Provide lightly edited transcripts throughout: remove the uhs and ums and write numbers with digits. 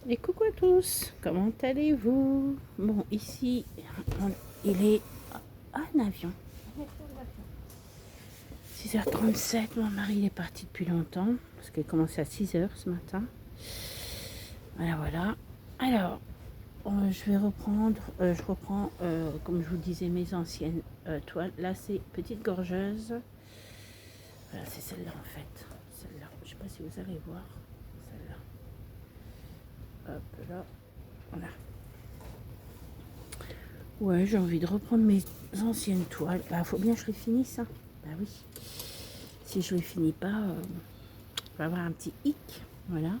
Et coucou à tous, comment allez-vous? Bon, ici, il est un avion. 6h37, mon mari il est parti depuis longtemps, parce qu'il commençait à 6h ce matin. Voilà, voilà. Alors, je vais reprendre, je reprends, comme je vous disais, mes anciennes toiles. Là, c'est petite gorgeuse. Voilà, c'est celle-là en fait. Celle-là, je sais pas si vous allez voir. Celle-là. Hop là, voilà. Ouais, j'ai envie de reprendre mes anciennes toiles. Bah, faut bien que je les finisse, hein. Bah oui. Si je les finis pas, on va avoir un petit hic. Voilà.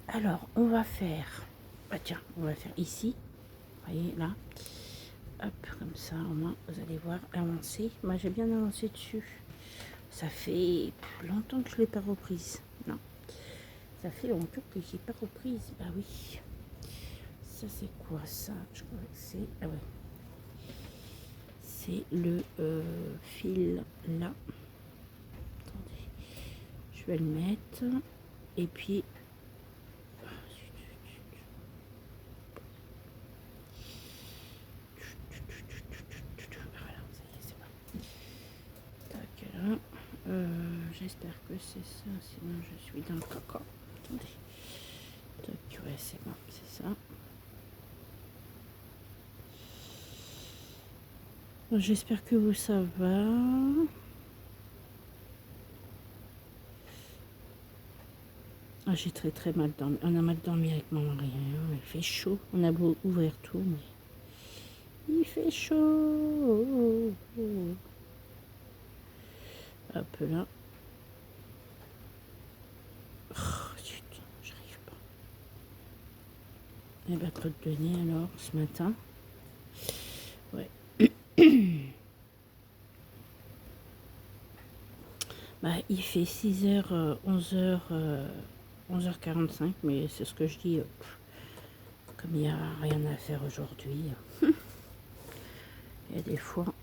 Alors, on va faire... Bah tiens, on va faire ici. Vous voyez, là. Hop, comme ça, au moins, vous allez voir avancer. Moi, j'ai bien avancé dessus. Ça fait longtemps que je ne l'ai pas reprise. Non. Ça fait longtemps que je n'ai pas reprise. Bah oui. Ça, c'est quoi, ça? Je crois que c'est... Ah ouais. C'est le fil là. Attendez, je vais le mettre. Et puis, voilà, ça y est, c'est bon. Tac, là. J'espère que c'est ça, sinon je suis dans le caca. Attendez. Tac, ouais, c'est bon, c'est ça. J'espère que vous, ça va. Ah, j'ai très très mal dormi. On a mal dormi avec mon mari. Il fait chaud. On a beau ouvrir tout, mais il fait chaud. Hop là. Oh, putain, j'arrive pas. Et bah, crotte de nez alors, ce matin. Ouais. Bah, il fait 6h, 11h, 11h45, mais c'est ce que je dis. Comme il n'y a rien à faire aujourd'hui, il y a des fois,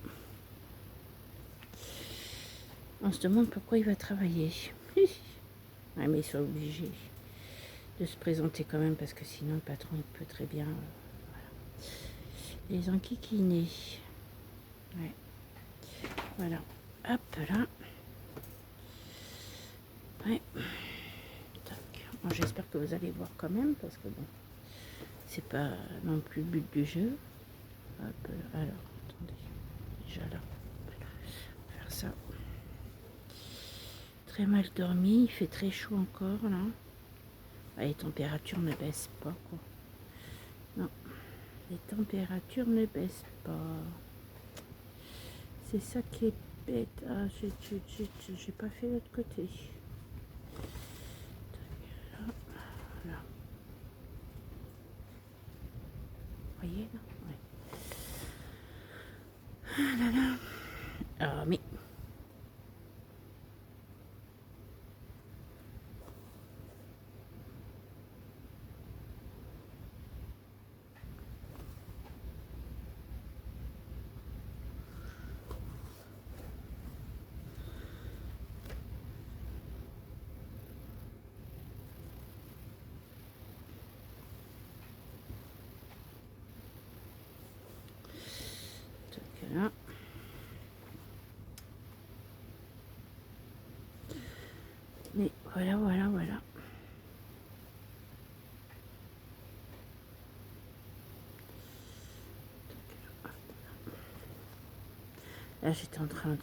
on se demande pourquoi il va travailler. Ouais, mais ils sont obligés de se présenter quand même, parce que sinon le patron il peut très bien les enquiquiner. Ouais. Voilà. Hop là. Ouais. Bon, j'espère que vous allez voir quand même, parce que bon, c'est pas non plus le but du jeu. Hop là. Alors, attendez. Déjà là. On va faire ça. Très mal dormi. Il fait très chaud encore là. Ah, les températures ne baissent pas, quoi. Non. Les températures ne baissent pas. C'est ça qui est bête. Ah, j'ai pas fait l'autre côté. Là, là. Vous voyez là, ouais. Ah là là. Ah, mais là. Mais voilà, voilà, voilà. Là, j'étais en train de...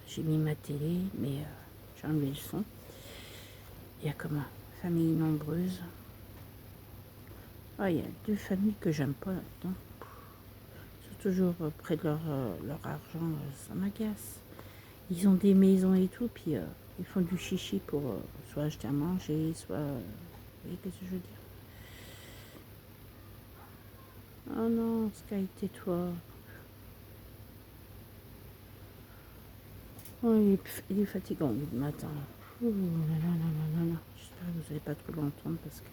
J'ai mis ma télé, mais j'ai enlevé le son. Il y a comme une famille nombreuse. Ah, il y a deux familles que j'aime pas là-dedans. Ils sont toujours près de leur argent. Ça m'agace. Ils ont des maisons et tout, puis ils font du chichi pour soit acheter à manger, soit... Vous voyez ce que je veux dire? Oh non, Sky, tais-toi. Oh, il est fatigant le matin. Ouh là là là là là là. J'espère que vous n'allez pas trop l'entendre parce que...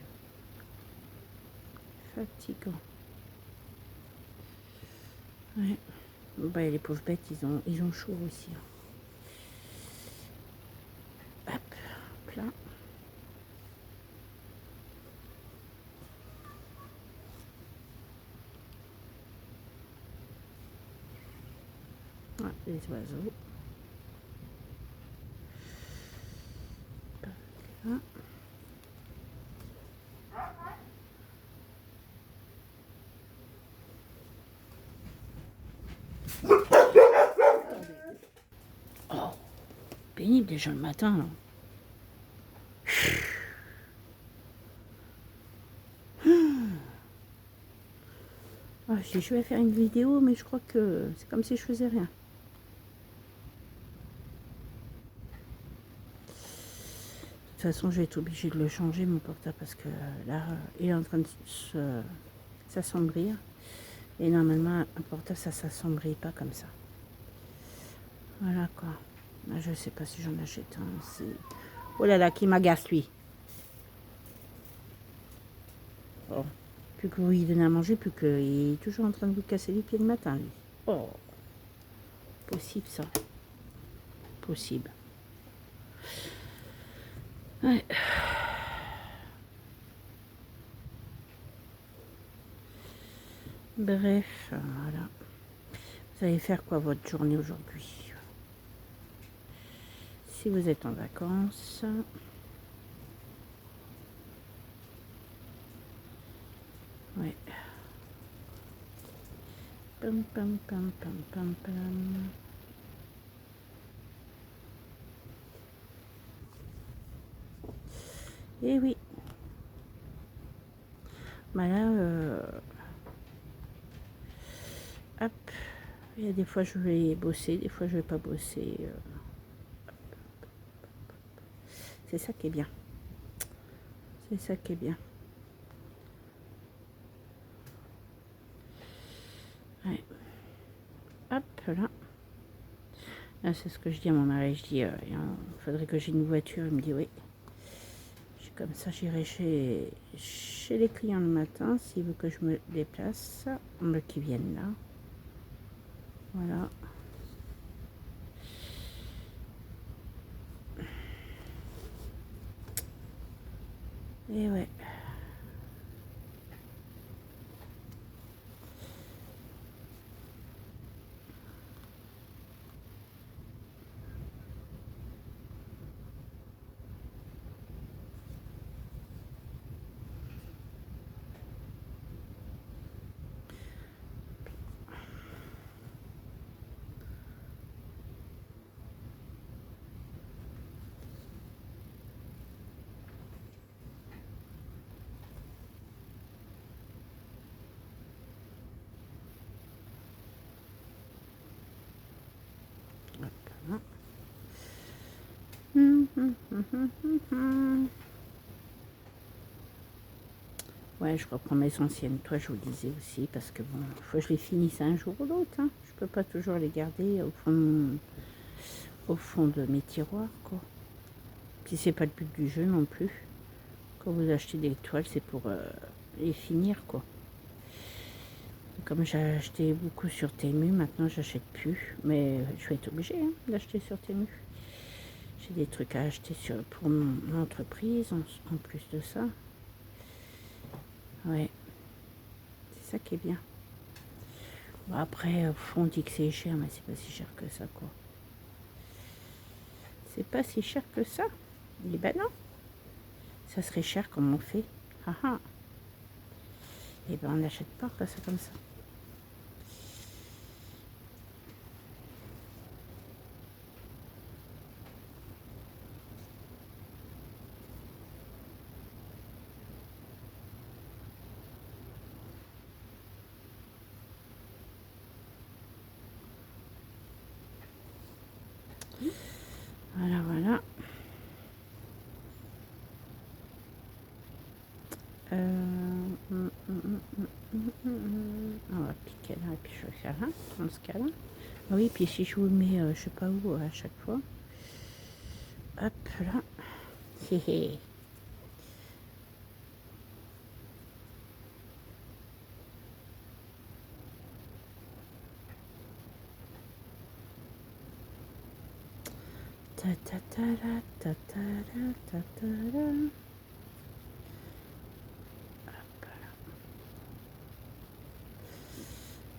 Fatigant. Ouais. Bah, les pauvres bêtes, ils ont chaud aussi. Hop, là. Ah, les oiseaux. Ah. Oh, pénible déjà le matin là. Ah, je vais faire une vidéo, mais je crois que c'est comme si je faisais rien. De toute façon, je vais être obligée de le changer, mon portable, parce que là, il est en train de s'assombrir. Et normalement, un portable, ça s'assombrit pas comme ça. Voilà quoi. Là, je sais pas si j'en achète un aussi. Oh là là, qui m'agace lui. Oh. Plus que vous lui donnez à manger, plus qu'il est toujours en train de vous casser les pieds le matin, lui. Oh. Possible ça. Possible. Ouais. Bref, voilà. Vous allez faire quoi votre journée aujourd'hui? Si vous êtes en vacances. Ouais. Pam pam pam pam pam pam. Et oui. Bah là, hop. Il y a des fois je vais bosser, des fois je vais pas bosser. C'est ça qui est bien. C'est ça qui est bien. Ouais. Hop là. Là c'est ce que je dis à mon mari. Je dis, il faudrait que j'ai une voiture. Il me dit oui. Comme ça, j'irai chez les clients le matin, s'il veut que je me déplace, qu'ils viennent là. Voilà. Et ouais. Ouais, je reprends mes anciennes toiles, je vous le disais aussi, parce que bon, il faut que je les finisse un jour ou l'autre. Hein. Je peux pas toujours les garder au fond de mes tiroirs, quoi. Puis c'est pas le but du jeu non plus. Quand vous achetez des toiles, c'est pour les finir, quoi. Comme j'ai acheté beaucoup sur Temu, maintenant j'achète plus. Mais je vais être obligée d'acheter sur Temu. J'ai des trucs à acheter pour mon entreprise en plus de ça. Ouais, c'est ça qui est bien. Bon, après, on dit que c'est cher, mais c'est pas si cher que ça, quoi. C'est pas si cher que ça. Eh ben non. Ça serait cher comme on fait. Ah ah. Eh ben on n'achète pas quand c'est comme ça. Voilà, voilà. On va piquer là et puis je vais faire là, dans ce cas-là. Oui, puis si je vous mets, je sais pas où à chaque fois. Hop là. Hé hé. Ta ta ta la, ta ta la, ta ta la. Hop là.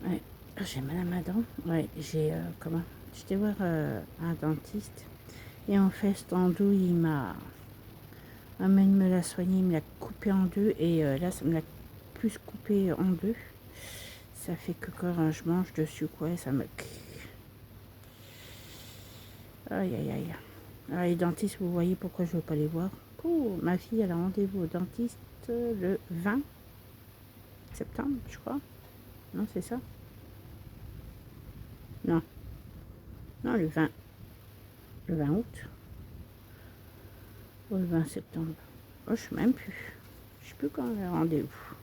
Ouais, j'ai mal à ma dent. Ouais, j'ai comment? J'étais voir un dentiste et en fait, cet andouille, il m'a avant de me la soigner, il me l'a coupé en deux et là, ça me l'a plus coupé en deux. Ça fait que quand je mange dessus, quoi, ça me... Aïe, aïe, aïe. Alors, les dentistes, vous voyez pourquoi je ne veux pas les voir. Oh, ma fille, elle a rendez-vous au dentiste le 20 septembre, je crois. Non, c'est ça? Non, non, le 20. Le 20 août. Ou le 20 septembre. Oh, je ne sais même plus. Je ne sais plus quand elle a rendez-vous.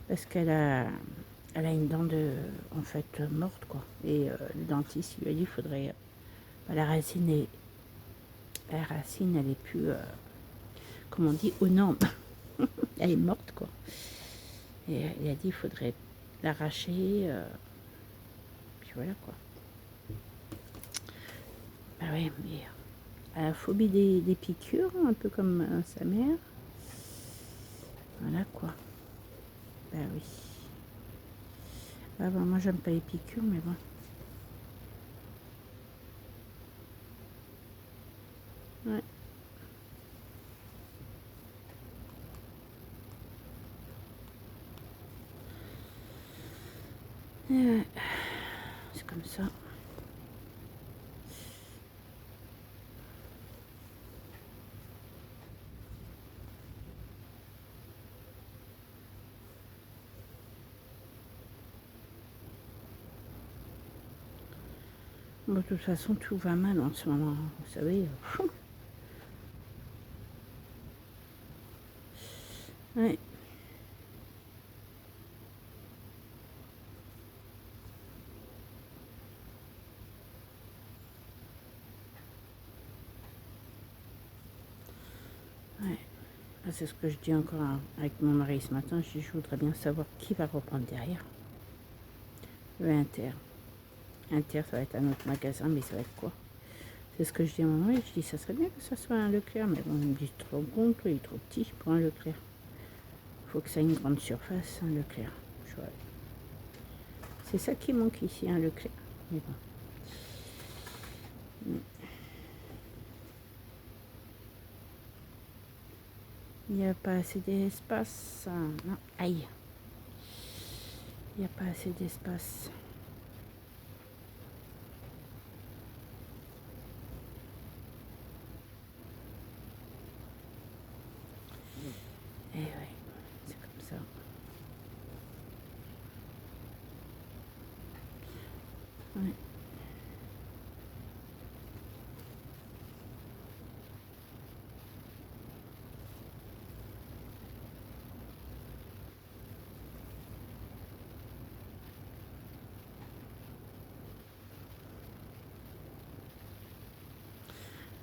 Parce elle a une dent de, en fait, morte, quoi. Et le dentiste lui a dit qu'il faudrait... la racine, elle est plus, comme on dit, aux normes. Elle est morte, quoi. Et il a dit qu'il faudrait l'arracher. Puis voilà, quoi. Bah ouais, mais elle a la phobie des piqûres, un peu comme sa mère. Voilà, quoi. Bah oui. Ah bon, moi, j'aime pas les piqûres, mais bon. Ouais. Ouais. C'est comme ça. Bon, de toute façon, tout va mal en ce moment. Vous savez. Ouais. Ouais. Ah, c'est ce que je dis encore avec mon mari ce matin. Je voudrais bien savoir qui va reprendre derrière. Le Inter. Inter, ça va être un autre magasin, mais ça va être quoi? C'est ce que je dis à mon mari. Je dis, ça serait bien que ça soit un Leclerc. Mais bon, il me dit, trop compte, il est trop petit pour un Leclerc. Il faut que ça ait une grande surface, un Leclerc. C'est ça qui manque ici, un Leclerc. Mais bon. Il n'y a pas assez d'espace. Non, aïe. Il n'y a pas assez d'espace. Eh ouais, c'est comme ça. Ouais.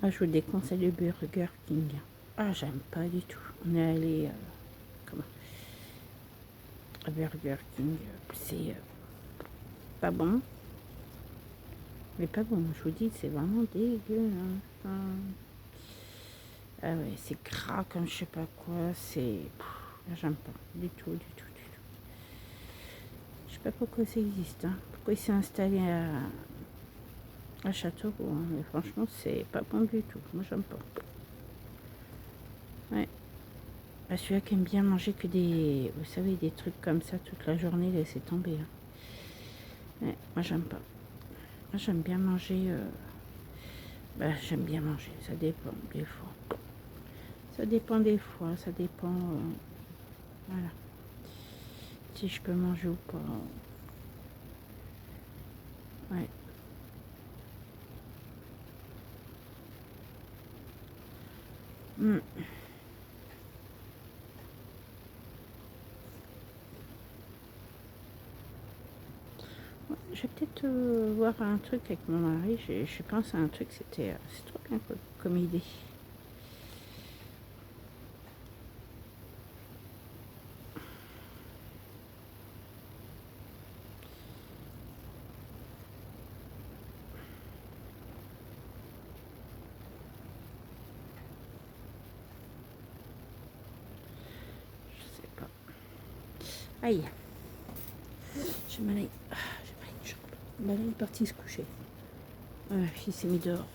Ah, je vous déconseille le Burger King. Ah, j'aime pas du tout. On est allé comment à Burger King. C'est pas bon. Mais pas bon, je vous dis, c'est vraiment dégueulasse. Ah ouais, c'est gras comme je sais pas quoi. C'est... J'aime pas du tout, du tout, du tout. Je sais pas pourquoi ça existe. Hein. Pourquoi il s'est installé à Châteauroux. Hein. Mais franchement, c'est pas bon du tout. Moi, j'aime pas. Ouais. Bah, celui-là qui aime bien manger que des... Vous savez, des trucs comme ça toute la journée, laissez tomber. Hein. Ouais, moi, j'aime pas. Moi, j'aime bien manger... Bah, j'aime bien manger. Ça dépend des fois. Ça dépend des fois. Ça dépend... Voilà. Si je peux manger ou pas. Ouais. Mm. Ouais, je vais peut-être voir un truc avec mon mari. Je pense à un truc, c'est trop bien comme idée. Je sais pas. Aïe, j'ai mal à... J'ai pris une Bah là, il est parti se coucher. Voilà, il s'est mis dehors.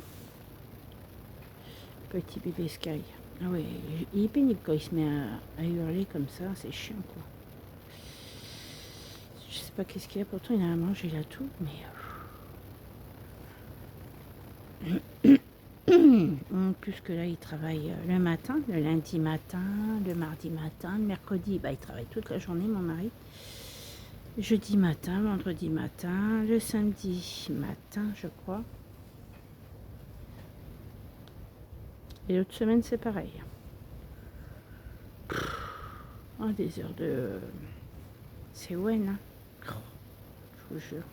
Petit bébé Sky. Ah ouais, il est pénible quand il se met à hurler comme ça, c'est chiant quoi. Je sais pas qu'est-ce qu'il y a, pourtant il a à manger là tout, mais... Puisque là il travaille le matin, le lundi matin, le mardi matin, le mercredi, bah il travaille toute la journée mon mari. Jeudi matin, vendredi matin, le samedi matin je crois. Et l'autre semaine c'est pareil. Oh, des heures de... C'est Wen, hein. Oh, je vous jure.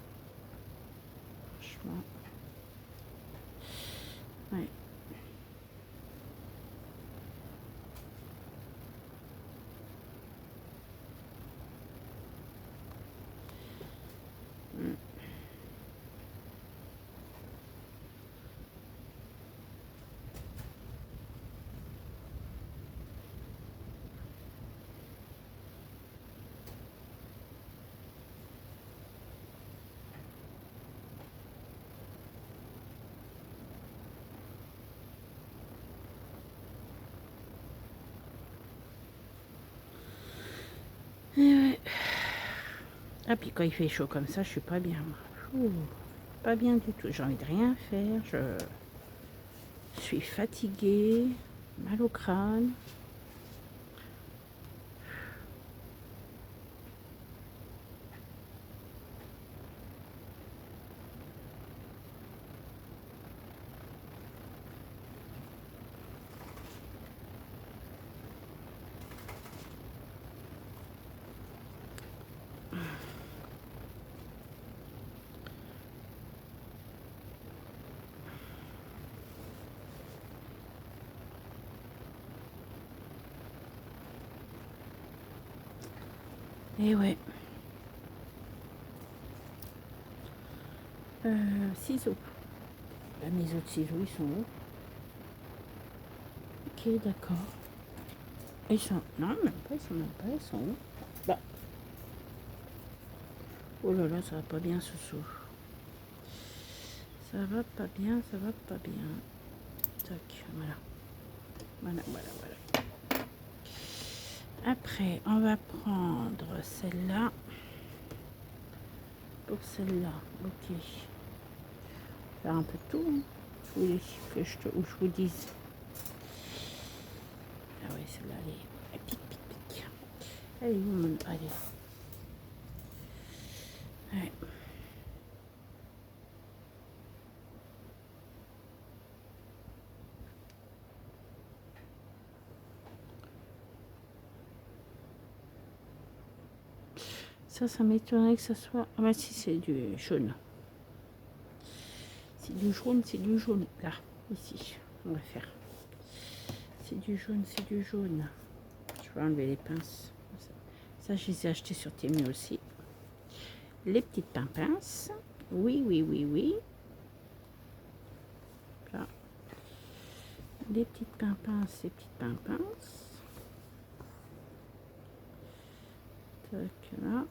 Franchement. Ouais. Et ouais. Ah, puis quand il fait chaud comme ça, je suis pas bien. Ouh, pas bien du tout. J'ai envie de rien faire. Je suis fatiguée, mal au crâne. Et ouais. Ciseaux. Là, mes autres ciseaux, ils sont où? Ok, d'accord. Ils sont... Non, même pas, ils sont même pas. Ils sont où? Bah. Oh là là, ça va pas bien ce soir. Ça va pas bien, ça va pas bien. Tac, voilà. Voilà, voilà, voilà. Après, on va prendre celle-là. Pour celle-là, ok. Faire un peu de tout, hein. Je voulais que je vous dise. Ah oui, celle-là, elle pique, pique, pique. Allez, où mon... Allez. Ouais. Ça m'étonnerait que ça soit... Ah bah si, c'est du jaune. C'est du jaune, c'est du jaune. Là, ici, on va faire. C'est du jaune, c'est du jaune. Je vais enlever les pinces. Ça, je les ai achetés sur Temu aussi. Les petites pinces. Oui, oui, oui, oui. Là. Les petites pinces, les petites pinces. Tac, là.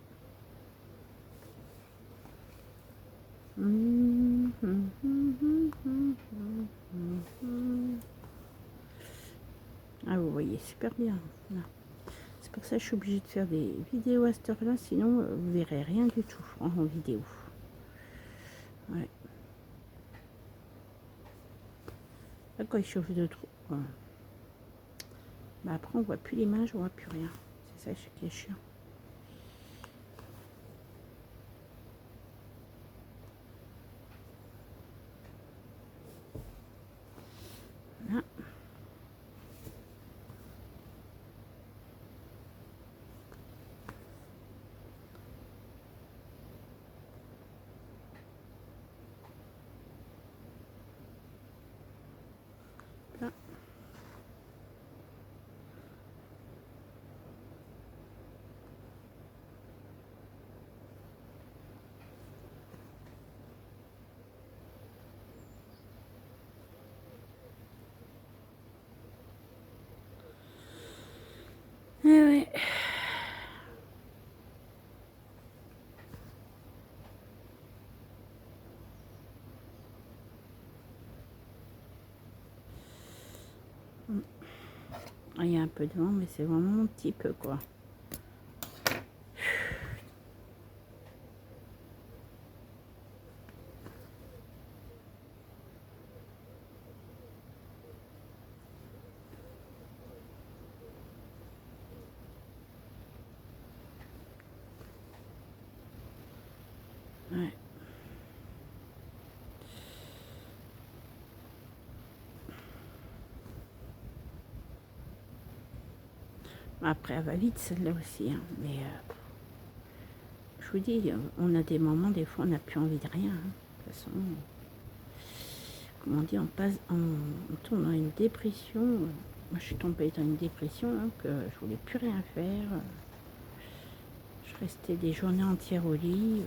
Ah, vous voyez super bien. C'est pour ça que je suis obligée de faire des vidéos à cette heure-là, sinon vous verrez rien du tout en vidéo. Ouais. Là, quand il chauffe de trop, ouais. Bah après on voit plus l'image, on voit plus rien. C'est ça qui est chiant. Là. Là. Il y a un peu de vent, mais c'est vraiment un petit peu, quoi. Ouais. Après, elle va vite, celle-là aussi. Hein. Mais je vous dis, on a des moments, des fois, on n'a plus envie de rien. Hein. De toute façon, comme on dit, on tombe dans une dépression. Moi, je suis tombée dans une dépression hein, que je voulais plus rien faire. Je restais des journées entières au lit.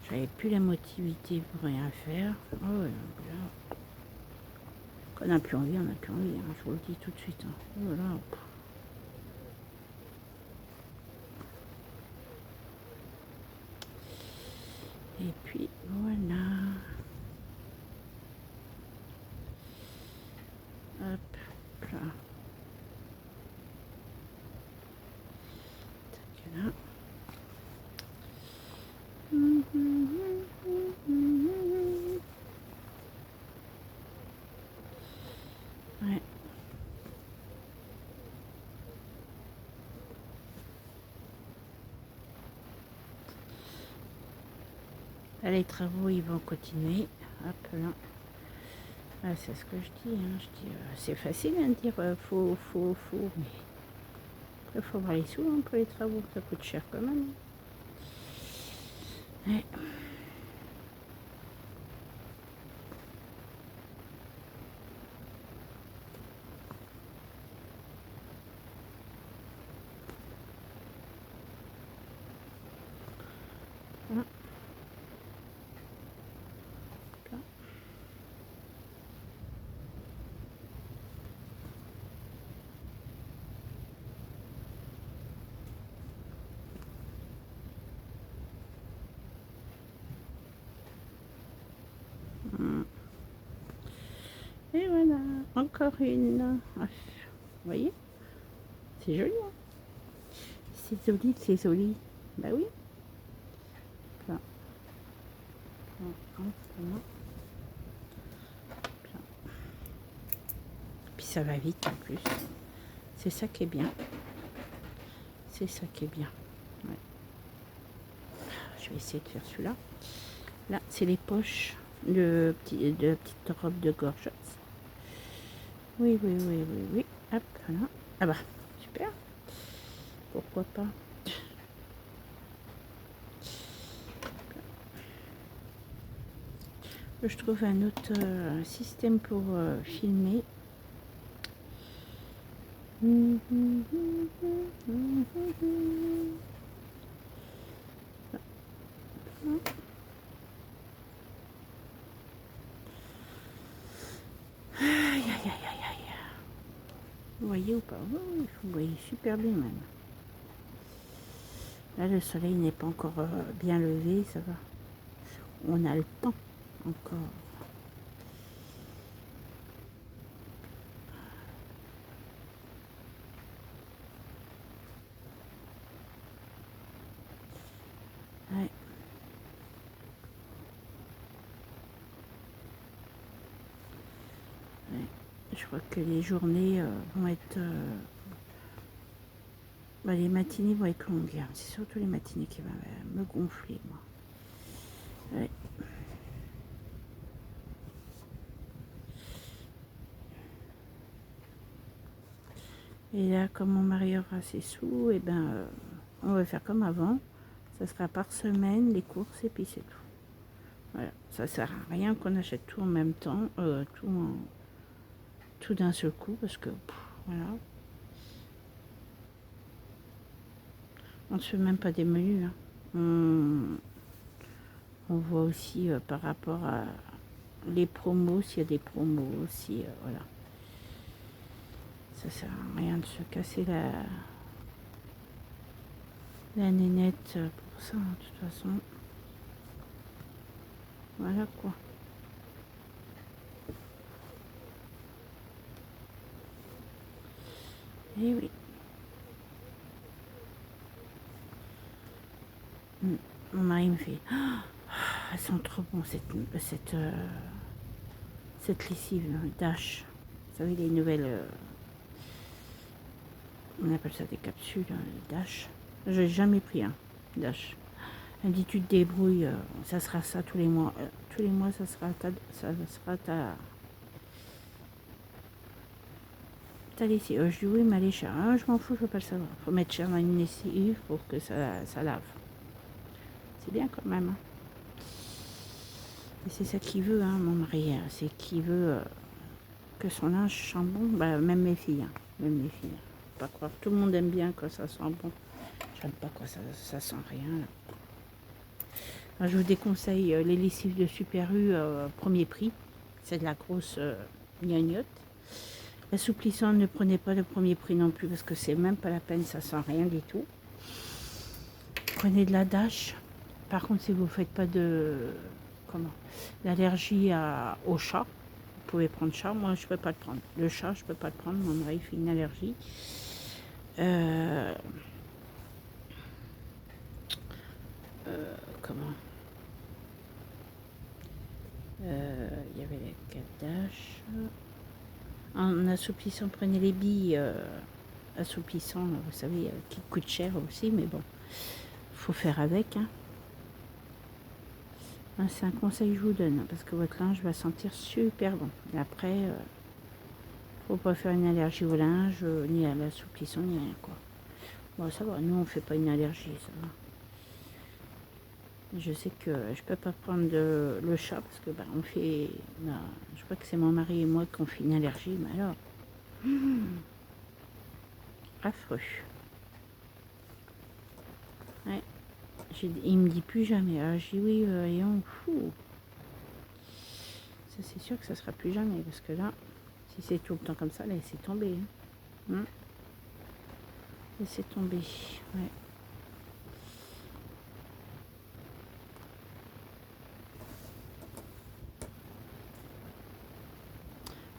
J'avais plus la motivité pour rien faire. Oh, ouais, là, quand on n'a plus envie, on n'a plus envie. Hein, je vous le dis tout de suite. Hein. Oh, là, et puis voilà. Hop là. Tac là. Ouais. Là, les travaux, ils vont continuer. Hop là. Ah, c'est ce que je dis. Hein. Je dis, c'est facile hein, de dire faut, mais il faut avoir les sous hein, pour les travaux. Ça coûte cher quand même. Ouais. Voilà. Là. Et voilà, encore une. Ah, vous voyez, c'est joli. Hein, c'est joli, c'est joli. Bah oui. Là. Là. Là. Puis ça va vite en plus. C'est ça qui est bien. C'est ça qui est bien. Ouais. Je vais essayer de faire celui-là. Là, c'est les poches de la petite robe de gorge. Oui, oui, oui, oui, oui. Hop, voilà. Ah bah, super. Pourquoi pas. Je trouve un autre système pour filmer. Aïe, aïe, aïe, aïe, aïe. Vous voyez ou pas? Oui, vous voyez super bien même. Là, le soleil n'est pas encore bien levé, ça va. On a le temps encore. Ouais. Ouais. Je crois que les journées vont être... bah, les matinées vont être longues. Hein. C'est surtout les matinées qui vont me gonfler, moi. Ouais. Et là, comme mon mari aura ses sous, et ben, on va faire comme avant. Ça sera par semaine les courses et puis c'est tout. Voilà, ça sert à rien qu'on achète tout en même temps, tout d'un seul coup, parce que voilà, on ne se fait même pas des menus. Hein. On voit aussi par rapport à les promos, s'il y a des promos aussi, voilà. Ça sert à rien de se casser la nénette pour ça, hein, de toute façon. Voilà quoi. Eh oui. Mon mari me fait, ah, elles sont trop bonnes cette lessive là, Dash. Vous savez les nouvelles, on appelle ça des capsules, hein, les Dash. J'ai jamais pris un Dash. Elle dit tu te débrouilles, ça sera ça tous les mois. Tous les mois ça sera ta lessive. Je dis oui mais elle est chère. Ah, je m'en fous, je veux pas le savoir. Faut mettre cher dans une lessive pour que ça lave. C'est bien quand même. Hein. Et c'est ça qu'il veut, hein, mon mari. C'est qu'il veut que son linge sent bon. Bah, même mes filles. Hein. Même les filles. Faut pas croire. Tout le monde aime bien quand ça sent bon. J'aime pas quand ça sent rien. Là. Alors, je vous déconseille les lessives de Super U premier prix. C'est de la grosse gnognotte. L'assouplissant, ne prenez pas le premier prix non plus parce que c'est même pas la peine, ça sent rien du tout. Prenez de la Dash. Par contre, si vous ne faites pas d'allergie au chat, vous pouvez prendre chat. Moi, je ne peux pas le prendre. Le chat, je ne peux pas le prendre. Mon mari fait une allergie. Comment il y avait les Dash. En assouplissant, prenez les billes assouplissant, vous savez, qui coûtent cher aussi, mais bon, faut faire avec. Hein. C'est un conseil que je vous donne, parce que votre linge va sentir super bon. Et après, faut pas faire une allergie au linge, ni à l'assouplissant, ni rien, quoi. Bon, ça va, nous, on fait pas une allergie, ça va. Je sais que je peux pas prendre le chat, parce que on fait... je crois que c'est mon mari et moi qui ont fait une allergie, mais alors... affreux. Ouais. Il me dit plus jamais. Alors, je dis oui, et on fout. Ça, c'est sûr que ça sera plus jamais, parce que là, si c'est tout le temps comme ça, laissez tomber. Hein. Laissez tomber. Ouais.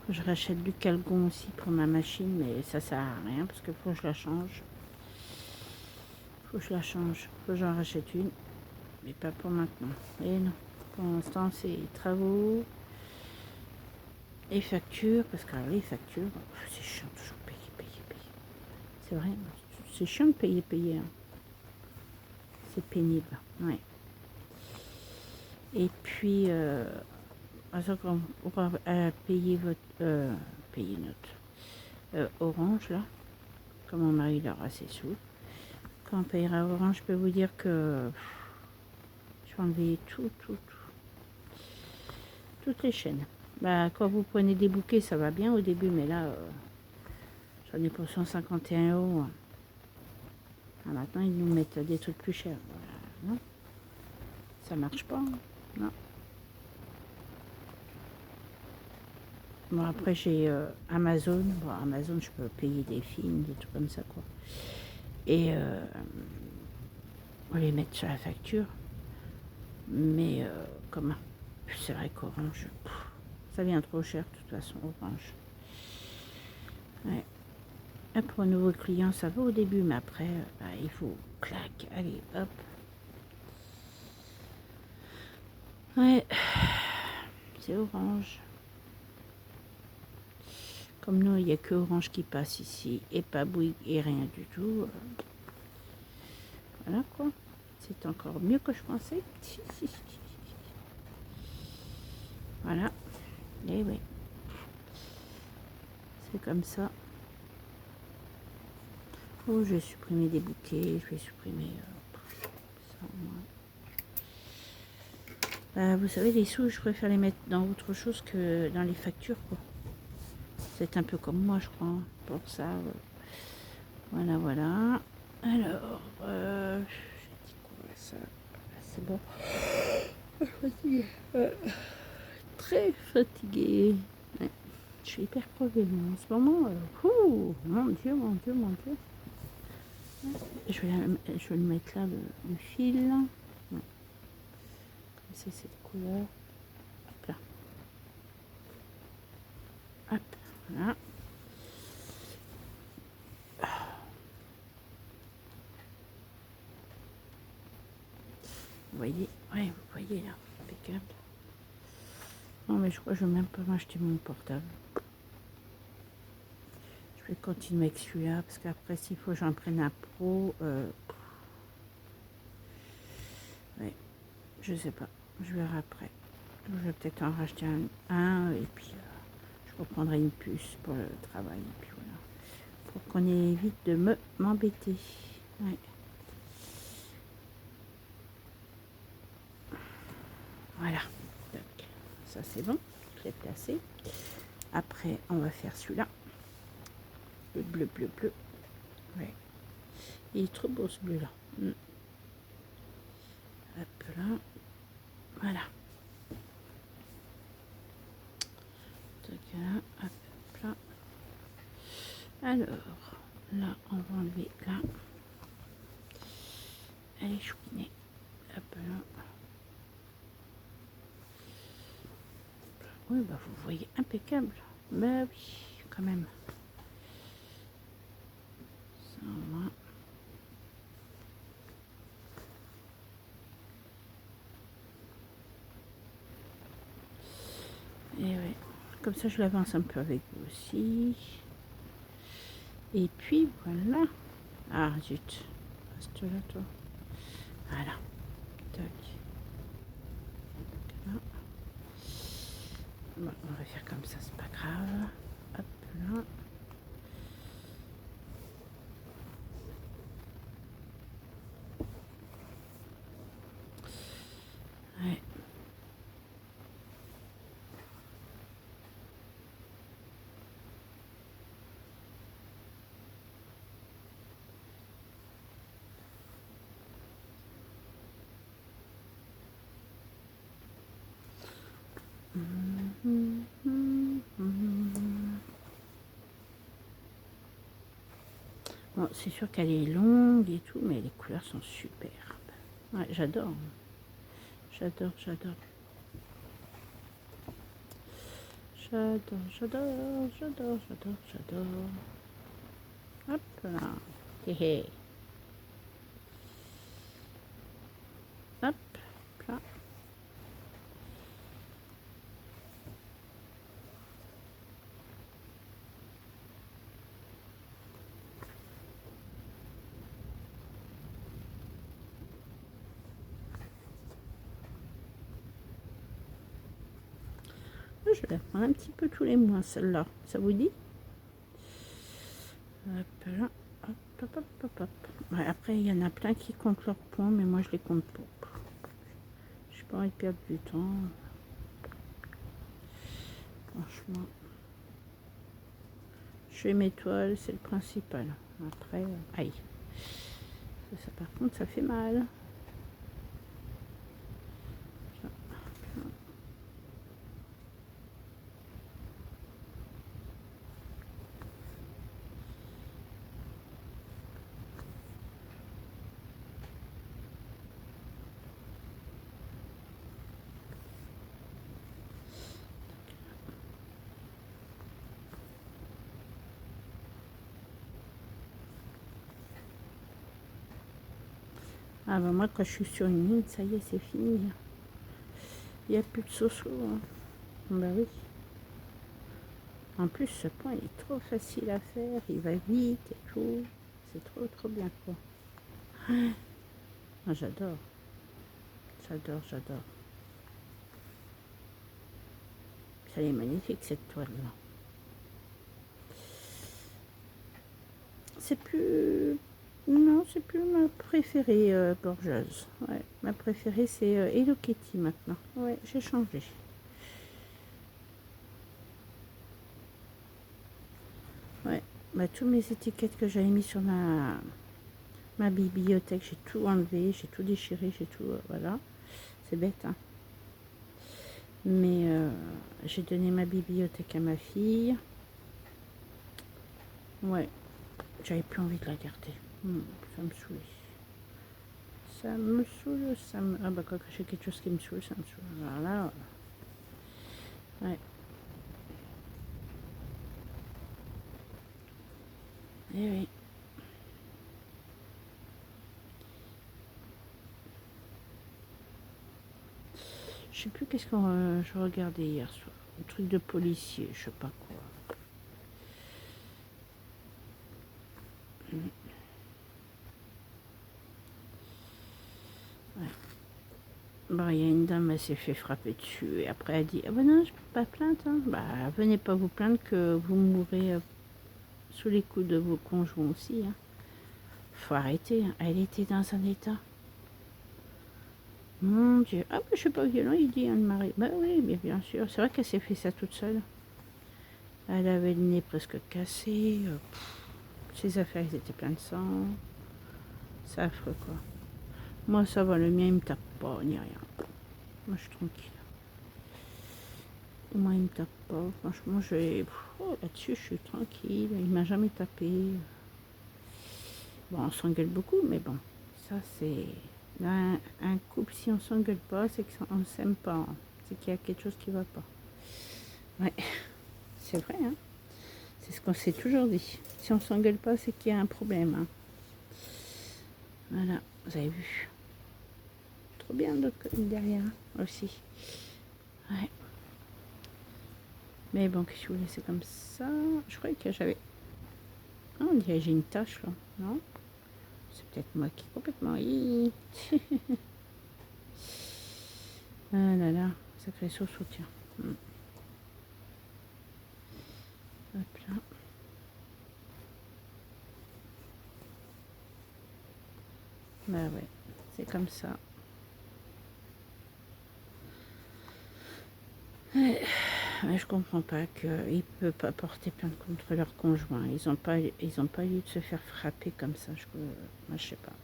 Faut que je rachète du calgon aussi pour ma machine, mais ça sert à rien parce que faut que je la change. Faut que je la change. Faut que j'en rachète une, mais pas pour maintenant. Et non. Pour l'instant, c'est travaux et factures, parce que alors, les factures, c'est chiant toujours payer. C'est vrai, c'est chiant de payer. Hein. C'est pénible, ouais. Et puis, quand on va payer payer notre Orange, là, comme mon mari il aura ses sous, quand on payera Orange, je peux vous dire que je vais enlever toutes les chaînes. Bah, quand vous prenez des bouquets, ça va bien au début, mais là, j'en ai pour 151 €. Maintenant, ils nous mettent des trucs plus chers. Voilà. Non, ça marche pas. Hein. Non. Bon, après, j'ai Amazon. Bon, Amazon, je peux payer des films, des trucs comme ça, quoi. Et on les met sur la facture. Mais comment? C'est vrai qu'Orange, ça vient trop cher, de toute façon, Orange. Ouais. Et pour un nouveau client, ça va au début, mais après, il faut clac, allez, hop. Ouais, c'est Orange. Comme nous, il n'y a que Orange qui passe ici, et pas Bouygues, et rien du tout. Voilà quoi. C'est encore mieux que je pensais. Voilà. Et oui. C'est comme ça. Oh, je vais supprimer des bouquets. Je vais supprimer ça. Vous savez, les sous, je préfère les mettre dans autre chose que dans les factures, quoi. C'est un peu comme moi, je crois, pour ça. Voilà, voilà. Alors, j'ai dit quoi, ça? C'est bon. Fatiguée. Très fatiguée. Ouais. Je suis hyper crevée en ce moment. Mon Dieu. Je vais le mettre là, le fil. Ouais. Comme c'est cette couleur. Hop là. Hop, voilà. Vous voyez? Ouais, vous voyez là, impeccable. Non mais je crois que je vais même pas m'acheter mon portable. Je vais continuer avec celui-là parce qu'après s'il faut que j'en prenne un pro, ouais, je sais pas, je verrai après. Je vais peut-être en racheter un et puis je reprendrai une puce pour le travail et puis voilà. Pour qu'on évite de m'embêter. Ouais. Voilà, donc ça c'est bon, je l'ai placé. Après on va faire celui-là, le bleu bleu bleu. Ouais. Il est trop beau ce bleu là. Hop là, voilà. Donc là, hop là. Alors là on va enlever là. Elle est chouinée. Hop là. Oui, bah vous voyez impeccable. Bah oui, quand même. Ça va. Et ouais, comme ça je l'avance un peu avec vous aussi. Et puis voilà. Ah zut, reste là toi. Voilà. Tac. Là. Bon, on va faire comme ça, c'est pas grave. Hop là. Ouais. Bon, c'est sûr qu'elle est longue et tout, mais les couleurs sont superbes. Ouais, j'adore. J'adore, j'adore. J'adore, j'adore, j'adore, j'adore, j'adore. Hop là. Hé hé. Hop là. Je la prends un petit peu tous les mois, celle-là. Ça vous dit? Hop là. Hop, hop, hop, hop, hop. Ouais, après, il y en a plein qui comptent leurs points, mais moi, je les compte pas. Je n'ai pas envie de perdre du temps. Franchement. Je fais mes toiles, c'est le principal. Après, aïe. Ça, par contre, ça fait mal. Ah bah moi, quand je suis sur une ligne, ça y est, c'est fini. Il n'y a plus de soso. Hein. Bah oui. En plus, ce point, il est trop facile à faire. Il va vite et tout. C'est trop, trop bien, quoi. Ah, j'adore. J'adore, j'adore. Ça est magnifique, cette toile-là. C'est plus... Non, c'est plus ma préférée gorgeuse. Ouais, ma préférée, c'est Hello Kitty, maintenant. Ouais, j'ai changé. Ouais, bah, toutes mes étiquettes que j'avais mis sur ma bibliothèque, j'ai tout enlevé, j'ai tout déchiré, j'ai tout... voilà. C'est bête, hein. Mais j'ai donné ma bibliothèque à ma fille. Ouais, j'avais plus envie de la garder. Ça me saoule. Ça me saoule, ça me... Ah bah quand j'ai quelque chose qui me saoule, ça me saoule. Alors là... Ouais. Eh oui. Je sais plus qu'est-ce que je regardais hier soir. Un truc de policier, je sais pas quoi. Ouais. Bon, il y a une dame, elle s'est fait frapper dessus. Et après, elle dit, ah ben non, je peux pas plaindre. Hein. Bah, venez pas vous plaindre que vous mourrez sous les coups de vos conjoints aussi. Hein. Faut arrêter. Hein. Elle était dans un état. Mon Dieu. Ah, mais je suis pas violent, il dit Anne-Marie. Bah oui, mais bien sûr. C'est vrai qu'elle s'est fait ça toute seule. Elle avait le nez presque cassé. Ses affaires, ils étaient pleins de sang. C'est affreux, quoi. Moi, ça va, le mien, il me tape pas, ni rien. Moi, je suis tranquille. Moi, il me tape pas. Franchement, là-dessus, je suis tranquille. Il m'a jamais tapé. Bon, on s'engueule beaucoup, mais bon, ça, c'est... Un couple, si on s'engueule pas, c'est qu'on ne s'aime pas. Hein. C'est qu'il y a quelque chose qui va pas. Ouais, c'est vrai, hein. C'est ce qu'on s'est toujours dit. Si on s'engueule pas, c'est qu'il y a un problème. Hein. Voilà, vous avez vu. Trop bien d'autres côté derrière aussi. Ouais. Mais bon, qu'est-ce que je voulais, c'est comme ça. Je croyais que j'avais... Ah, on dirait que j'ai une tache là, non? C'est peut-être moi qui est complètement... Ah là là, sacré soutien. Hop là. Bah ouais, c'est comme ça. Ouais. Mais je comprends pas qu'ils ne peuvent pas porter plainte contre leur conjoint. Ils n'ont pas lieu de se faire frapper comme ça. Moi, je sais pas.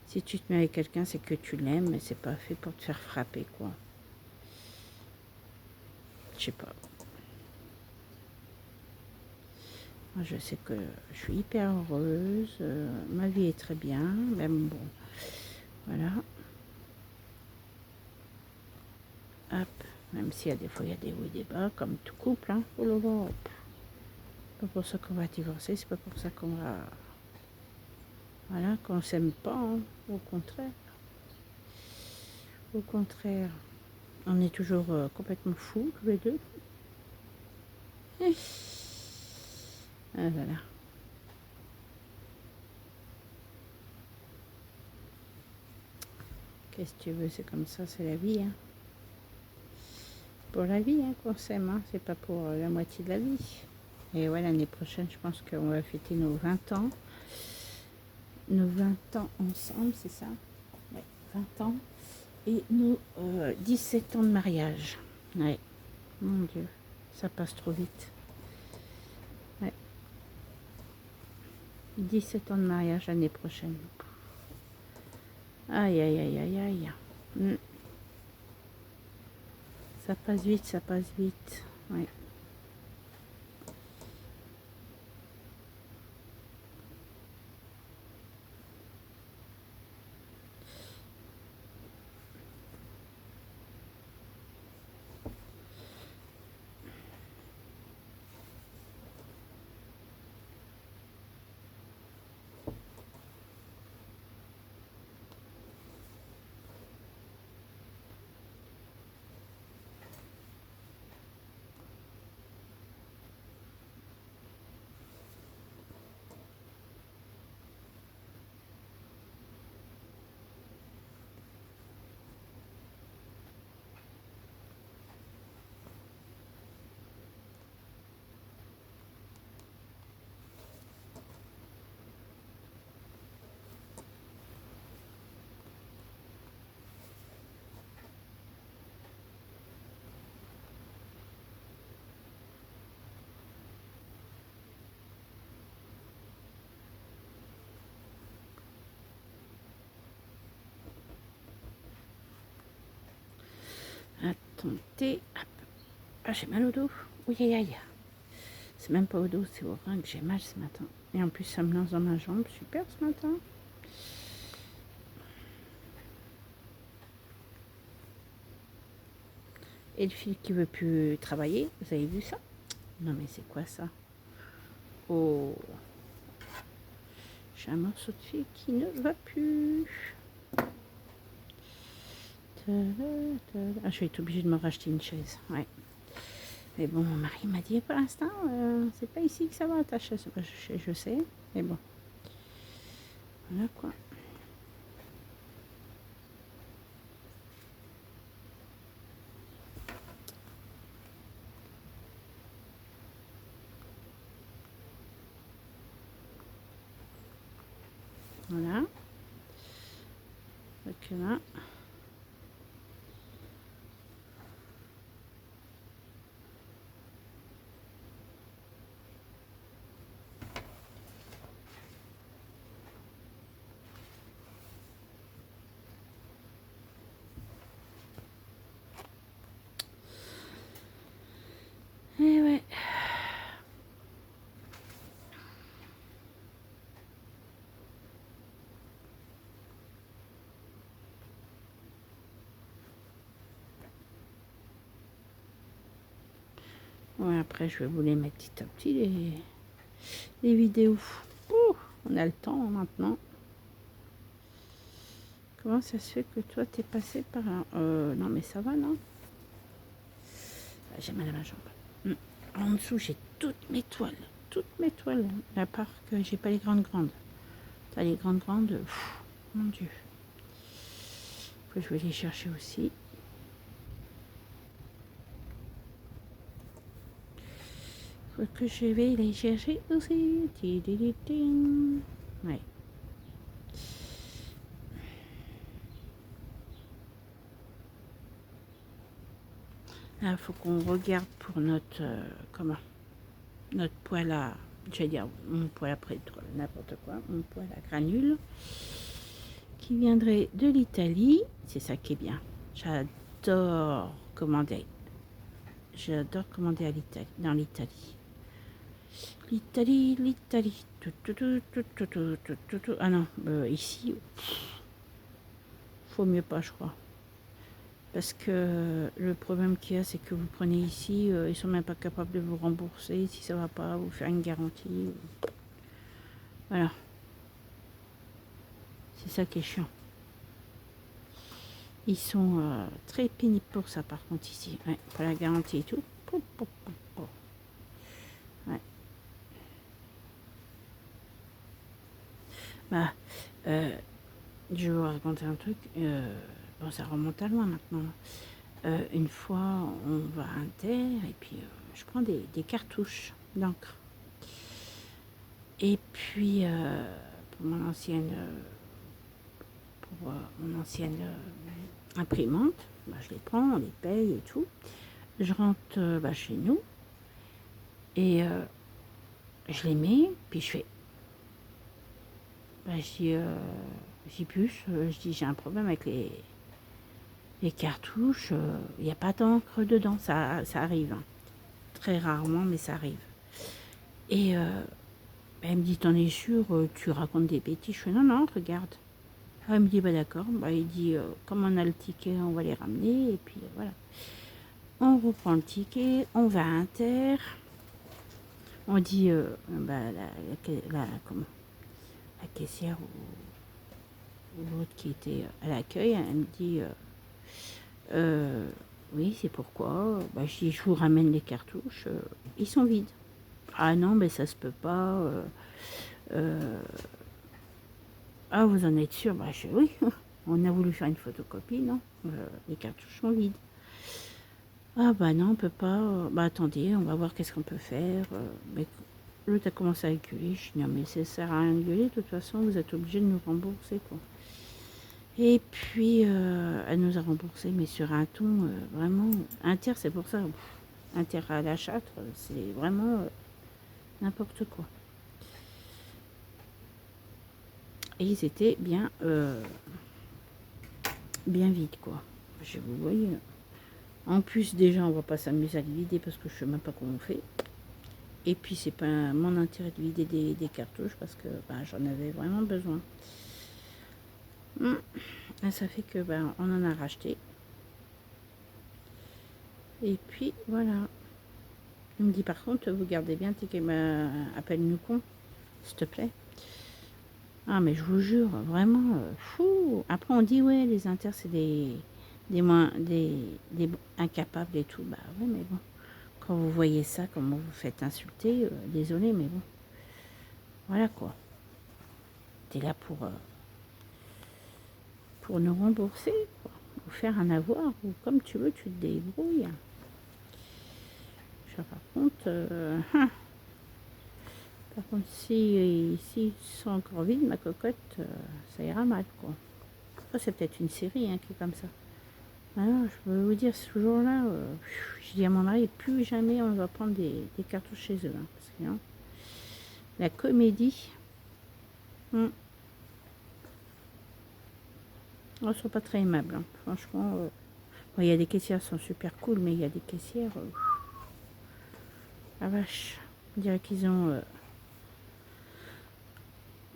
Si tu te mets avec quelqu'un, c'est que tu l'aimes, mais c'est pas fait pour te faire frapper, quoi. Je sais pas. Moi, je sais que je suis hyper heureuse. Ma vie est très bien. Même bon. Voilà. Hop. Même s'il y a des fois, il y a des hauts et des bas, comme tout couple. Hein. Oh là là. C'est pas pour ça qu'on va divorcer. C'est pas pour ça qu'on va... Voilà, qu'on s'aime pas. Hein. Au contraire. Au contraire. On est toujours complètement fous, tous les deux. Ah là là. Qu'est-ce que tu veux, c'est comme ça, c'est la vie. Hein. Pour la vie hein, qu'on s'aime, hein. C'est pas pour la moitié de la vie. Et ouais, l'année prochaine, je pense qu'on va fêter nos 20 ans. Nos 20 ans ensemble, c'est ça? Ouais, 20 ans. Et nos 17 ans de mariage. Ouais, mon Dieu, ça passe trop vite. Ouais. 17 ans de mariage l'année prochaine. Aïe, aïe, aïe, aïe, aïe. Ça passe vite, ça passe vite. Ouais. Attendez. Hop. Ah, j'ai mal au dos. Oui, aïe, aïe. C'est même pas au dos, c'est au rein que j'ai mal ce matin. Et en plus, ça me lance dans ma jambe. Super ce matin. Et le fil qui veut plus travailler, vous avez vu ça? Non mais c'est quoi ça? Oh, j'ai un morceau de fil qui ne va plus. Ah, je vais être obligée de me racheter une chaise. Ouais. Mais bon, mon mari m'a dit pour l'instant, c'est pas ici que ça va ta chaise. Je sais, mais bon. Voilà quoi. Voilà. Donc là. Et ouais. Ouais, après, je vais vous les mettre petit à petit, les vidéos. Ouh, on a le temps maintenant. Comment ça se fait que toi, t'es passé par là? Non, mais ça va, non? J'ai mal à ma jambe. En dessous, j'ai toutes mes toiles. Toutes mes toiles. À part que j'ai pas les grandes. T'as les grandes. Pff, mon Dieu. Faut que je vais les chercher aussi. Faut que je vais les chercher aussi. Ouais. Là, faut qu'on regarde pour notre notre poêle à, j'allais dire mon poêle à prêtre, n'importe quoi, mon poêle à granules qui viendrait de l'Italie. C'est ça qui est bien. J'adore commander à l'Italie, dans l'Italie. L'Italie. Ah non, ici, faut mieux pas, je crois. Parce que le problème qu'il y a, c'est que vous prenez ici, ils sont même pas capables de vous rembourser si ça va pas, vous faire une garantie. Voilà. C'est ça qui est chiant. Ils sont très pénibles pour ça, par contre, ici. Ouais, pour la garantie et tout. Ouais. Bah, je vais vous raconter un truc. Bon, ça remonte à loin maintenant. Une fois, on va à Inter et puis je prends des cartouches d'encre. Et puis, pour mon ancienne, imprimante, bah, je les prends, on les paye et tout. Je rentre chez nous et je les mets, puis je fais. Bah, j'y puce, je dis j'ai un problème avec les cartouches, il n'y a pas d'encre dedans, ça arrive. Hein. Très rarement, mais ça arrive. Et elle me dit, t'en es sûr, tu racontes des bêtises. Je fais, non, regarde. Elle me dit, bah d'accord. Bah, il dit, comme on a le ticket, on va les ramener. Et puis voilà. On reprend le ticket, on va à Inter. On dit, la caissière ou l'autre qui était à l'accueil, elle me dit, oui, c'est pourquoi. Bah, je dis, je vous ramène les cartouches, ils sont vides. Ah non, mais ça se peut pas. Ah, vous en êtes sûr? Bah, oui. On a voulu faire une photocopie, non? Les cartouches sont vides. Ah bah non, on peut pas. Bah attendez, on va voir qu'est-ce qu'on peut faire. Mais l'autre a commencé à gueuler. Je dis non, mais ça sert à rien de gueuler. De toute façon, vous êtes obligé de nous rembourser, quoi. Et puis, elle nous a remboursé, mais sur un ton vraiment. Inter, c'est pour ça. Inter à la Châtre, c'est vraiment n'importe quoi. Et ils étaient bien vides, quoi. Je vous voyez. En plus, déjà, on va pas s'amuser à les vider parce que je sais même pas comment on fait. Et puis, c'est pas mon intérêt de vider des cartouches parce que j'en avais vraiment besoin. Et ça fait que on en a racheté. Et puis, voilà. Il me dit, par contre, vous gardez bien tes appelle-nous con, s'il te plaît. Ah, mais je vous jure, vraiment, fou. Après, on dit, ouais, les inters, c'est des des incapables et tout. Bah oui, mais bon, quand vous voyez ça, comment vous faites insulter, désolé, mais bon, voilà quoi. T'es là pour nous rembourser, quoi, ou faire un avoir, ou comme tu veux, tu te débrouilles. Par contre, si sont encore vides, ma cocotte, ça ira mal, quoi. Ça, c'est peut-être une série hein, qui est comme ça. Alors, je peux vous dire, ce jour-là, je dis à mon mari, plus jamais on va prendre des cartouches chez eux. Hein, parce que non, la comédie, ils ne sont pas très aimables. Hein. Franchement, bon, y a des caissières qui sont super cool, mais il y a des caissières, la vache, on dirait qu'ils ont...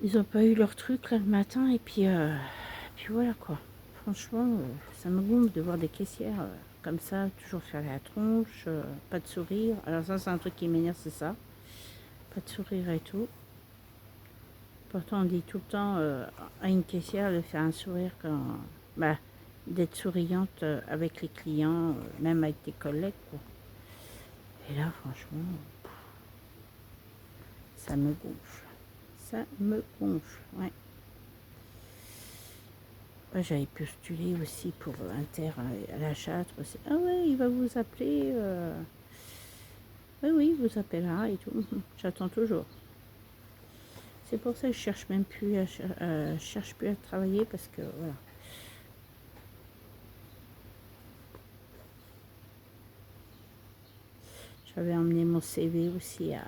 ils n'ont pas eu leur truc là le matin et puis voilà quoi. Franchement, ça me gonfle de voir des caissières comme ça, toujours faire la tronche, pas de sourire. Alors ça, c'est un truc qui m'énerve, c'est ça. Pas de sourire et tout. Pourtant, on dit tout le temps à une caissière de faire un sourire quand... Bah, d'être souriante avec les clients, même avec tes collègues, quoi. Et là, franchement, ça me gonfle. Ça me gonfle, ouais. J'avais postulé aussi pour Inter à la Châtre. Ah ouais, il va vous appeler. Oui, il vous appellera et tout. J'attends toujours. C'est pour ça que je cherche même plus cherche plus à travailler parce que voilà. J'avais emmené mon CV aussi à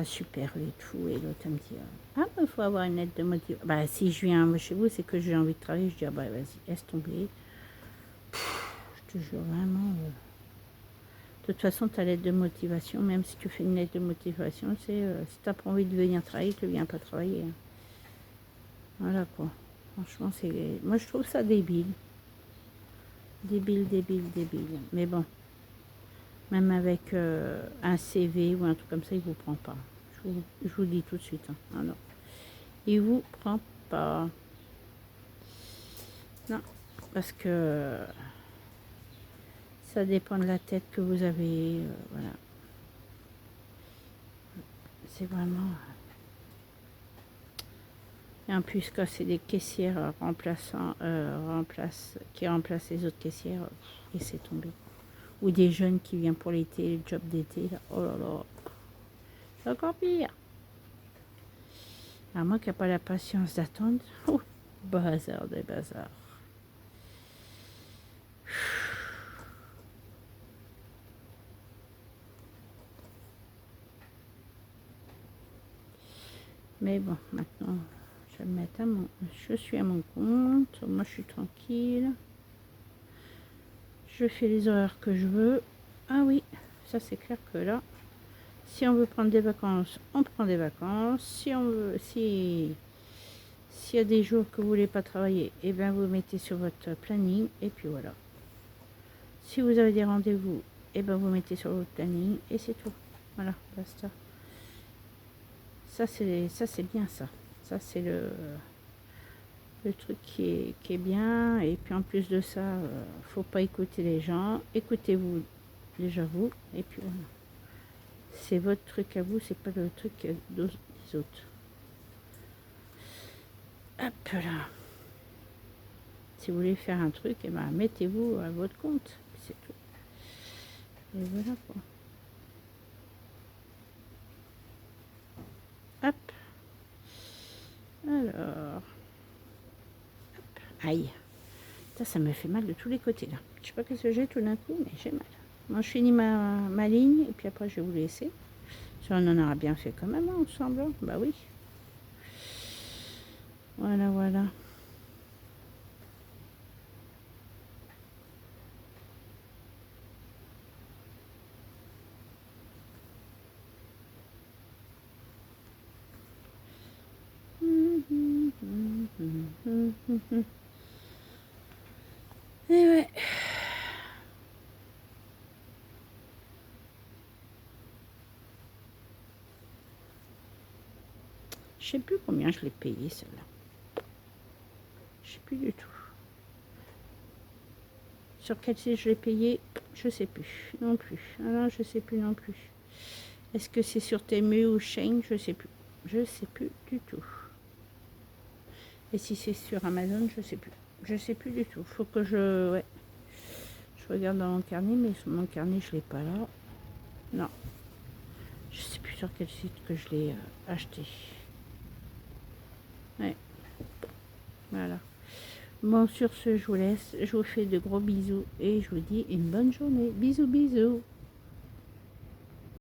Super et tout. Et l'autre elle me dit ah il faut avoir une lettre de motivation. Bah si je viens chez vous, c'est que j'ai envie de travailler. Je dis ah bah vas-y, laisse tomber. Je te jure vraiment. De toute façon, ta lettre de motivation, même si tu fais une lettre de motivation, c'est si tu n'as pas envie de venir travailler, tu ne viens pas travailler. Hein. Voilà quoi. Franchement, moi je trouve ça débile. Débile, débile, débile. Mais bon, même avec un CV ou un truc comme ça, il ne vous prend pas. Je vous le dis tout de suite. Hein. Alors, il ne vous prend pas. Non, parce que ça dépend de la tête que vous avez. Voilà. C'est vraiment... Et en plus, quand c'est des caissières qui remplacent les autres caissières, laissez tomber. Ou des jeunes qui viennent pour l'été, le job d'été, oh là là, c'est encore pire. À moi qui n'ai pas la patience d'attendre, oh, bazar des bazars. Mais bon, maintenant, je vais me mettre je suis à mon compte, moi je suis tranquille. Je fais les horaires que je veux. Ah oui, ça c'est clair que là, si on veut prendre des vacances, on prend des vacances. Si on veut, s'il y a des jours que vous voulez pas travailler, et bien vous mettez sur votre planning et puis voilà. Si vous avez des rendez-vous, et bien vous mettez sur votre planning et c'est tout. Voilà, basta. Ça c'est bien ça. Ça c'est le truc qui est bien. Et puis en plus de ça, faut pas écouter les gens. Écoutez-vous déjà vous et puis voilà. C'est votre truc à vous, c'est pas le truc des autres. Hop là. Si vous voulez faire un truc, et ben mettez-vous à votre compte. C'est tout. Et voilà quoi. Hop. Alors. Hop. Aïe. Ça me fait mal de tous les côtés là. Je sais pas ce que j'ai tout d'un coup, mais j'ai mal. Moi je finis ma ligne et puis après je vais vous laisser. Ça on en aura bien fait quand même ensemble. Hein. Bah oui. Voilà, voilà. Et ouais. Je sais plus combien je l'ai payé celle-là. Je sais plus du tout. Sur quel site je l'ai payé? Je sais plus non plus. Ah non, je sais plus non plus. Est-ce que c'est sur Temu ou Shein? Je sais plus. Je sais plus du tout. Et si c'est sur Amazon, je sais plus. Je sais plus du tout. Faut que je... Ouais. Je regarde dans mon carnet, mais sur mon carnet, je l'ai pas là. Non. Je sais plus sur quel site que je l'ai acheté. Ouais. Voilà. Bon, sur ce, je vous laisse. Je vous fais de gros bisous et je vous dis une bonne journée. Bisous, bisous.